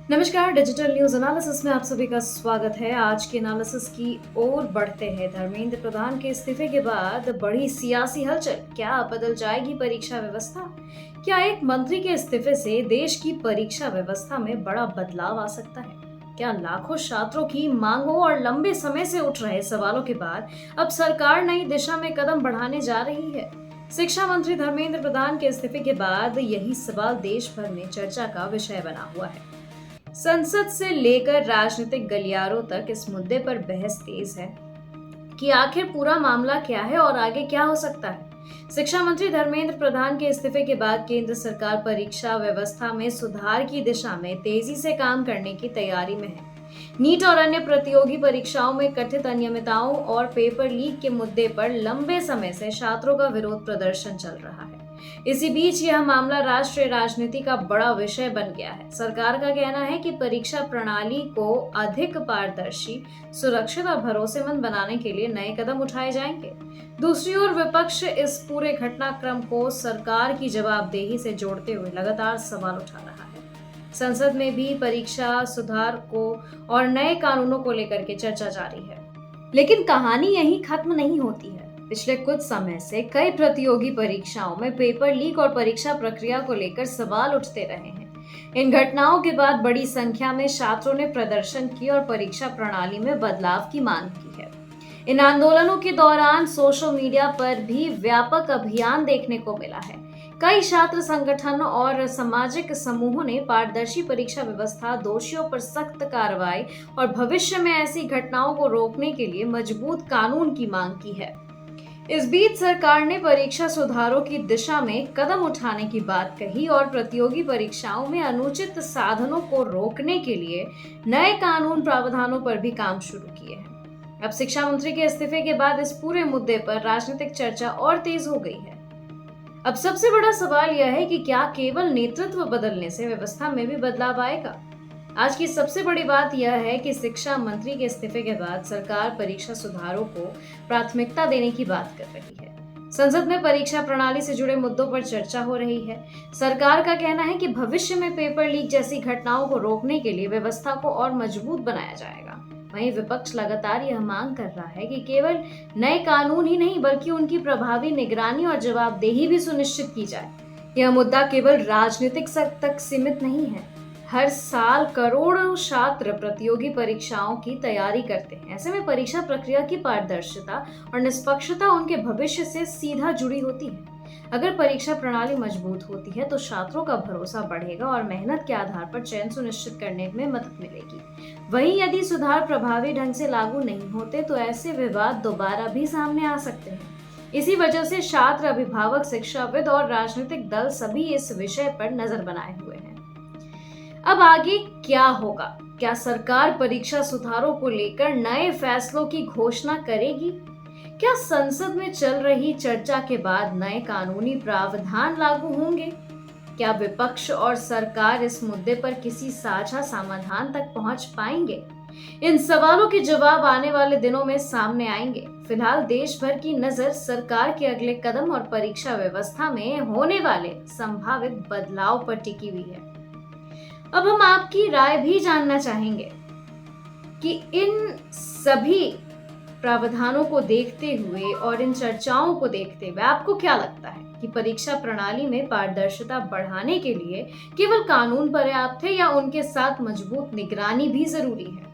नमस्कार, digital news analysis में आप सभी का स्वागत है। आज के एनालिसिस की ओर बढ़ते हैं। धर्मेंद्र प्रधान के इस्तीफे के बाद बड़ी सियासी हलचल, क्या बदल जाएगी परीक्षा व्यवस्था? क्या एक मंत्री के इस्तीफे से देश की परीक्षा व्यवस्था में बड़ा बदलाव आ सकता है? क्या लाखों छात्रों की मांगों और लंबे समय से उठ रहे सवालों के बाद अब सरकार नई दिशा में कदम बढ़ाने जा रही है? शिक्षा मंत्री धर्मेंद्र प्रधान के इस्तीफे के बाद यही सवाल देश भर में चर्चा का विषय बना हुआ है। संसद से लेकर राजनीतिक गलियारों तक इस मुद्दे पर बहस तेज है कि आखिर पूरा मामला क्या है और आगे क्या हो सकता है। शिक्षा मंत्री धर्मेंद्र प्रधान के इस्तीफे के बाद केंद्र सरकार परीक्षा व्यवस्था में सुधार की दिशा में तेजी से काम करने की तैयारी में है। नीट और अन्य प्रतियोगी परीक्षाओं में कथित अनियमितताओं और पेपर लीक के मुद्दे पर लंबे समय से छात्रों का विरोध प्रदर्शन चल रहा है। इसी बीच यह मामला राष्ट्रीय राजनीति का बड़ा विषय बन गया है। सरकार का कहना है कि परीक्षा प्रणाली को अधिक पारदर्शी, सुरक्षित और भरोसेमंद बनाने के लिए नए कदम उठाए जाएंगे। दूसरी ओर विपक्ष इस पूरे घटनाक्रम को सरकार की जवाबदेही से जोड़ते हुए लगातार सवाल उठा रहा है। संसद में भी परीक्षा सुधार को और नए कानूनों को लेकर के चर्चा जारी है, लेकिन कहानी यहीं खत्म नहीं होती है। पिछले कुछ समय से कई प्रतियोगी परीक्षाओं में पेपर लीक और परीक्षा प्रक्रिया को लेकर सवाल उठते रहे हैं। इन घटनाओं के बाद बड़ी संख्या में छात्रों ने प्रदर्शन किए और परीक्षा प्रणाली में बदलाव की मांग की है। इन आंदोलनों के दौरान सोशल मीडिया पर भी व्यापक अभियान देखने को मिला है। कई छात्र संगठन और सामाजिक समूहों ने पारदर्शी परीक्षा व्यवस्था, दोषियों पर सख्त कार्रवाई और भविष्य में ऐसी घटनाओं को रोकने के लिए मजबूत कानून की मांग की है। इस बीच सरकार ने परीक्षा सुधारों की दिशा में कदम उठाने की बात कही और प्रतियोगी परीक्षाओं में अनुचित साधनों को रोकने के लिए नए कानून प्रावधानों पर भी काम शुरू किए हैं। अब शिक्षा मंत्री के इस्तीफे के बाद इस पूरे मुद्दे पर राजनीतिक चर्चा और तेज हो गई है। अब सबसे बड़ा सवाल यह है कि क्या केवल नेतृत्व बदलने से व्यवस्था में भी बदलाव आएगा? आज की सबसे बड़ी बात यह है कि शिक्षा मंत्री के इस्तीफे के बाद सरकार परीक्षा सुधारों को प्राथमिकता देने की बात कर रही है। संसद में परीक्षा प्रणाली से जुड़े मुद्दों पर चर्चा हो रही है। सरकार का कहना है कि भविष्य में पेपर लीक जैसी घटनाओं को रोकने के लिए व्यवस्था को और मजबूत बनाया जाएगा। वहीं विपक्ष लगातार यह मांग कर रहा है कि केवल नए कानून ही नहीं बल्कि उनकी प्रभावी निगरानी और जवाबदेही भी सुनिश्चित की जाए। यह मुद्दा केवल राजनीतिक स्तर तक सीमित नहीं है। हर साल करोड़ों छात्र प्रतियोगी परीक्षाओं की तैयारी करते हैं। ऐसे में परीक्षा प्रक्रिया की पारदर्शिता और निष्पक्षता उनके भविष्य से सीधा जुड़ी होती है। अगर परीक्षा प्रणाली मजबूत होती है तो छात्रों का भरोसा बढ़ेगा और मेहनत के आधार पर चयन सुनिश्चित करने में मदद मिलेगी। वहीं यदि सुधार प्रभावी ढंग से लागू नहीं होते तो ऐसे विवाद दोबारा भी सामने आ सकते हैं। इसी वजह से छात्र, अभिभावक, शिक्षाविद और राजनीतिक दल सभी इस विषय पर नजर बनाए हुए हैं। अब आगे क्या होगा? क्या सरकार परीक्षा सुधारों को लेकर नए फैसलों की घोषणा करेगी? क्या संसद में चल रही चर्चा के बाद नए कानूनी प्रावधान लागू होंगे? क्या विपक्ष और सरकार इस मुद्दे पर किसी साझा समाधान तक पहुंच पाएंगे? इन सवालों के जवाब आने वाले दिनों में सामने आएंगे। फिलहाल देश भर की नजर सरकार के अगले कदम और परीक्षा व्यवस्था में होने वाले संभावित बदलाव पर टिकी हुई है। अब हम आपकी राय भी जानना चाहेंगे कि इन सभी प्रावधानों को देखते हुए और इन चर्चाओं को देखते हुए आपको क्या लगता है कि परीक्षा प्रणाली में पारदर्शिता बढ़ाने के लिए केवल कानून पर्याप्त है या उनके साथ मजबूत निगरानी भी जरूरी है?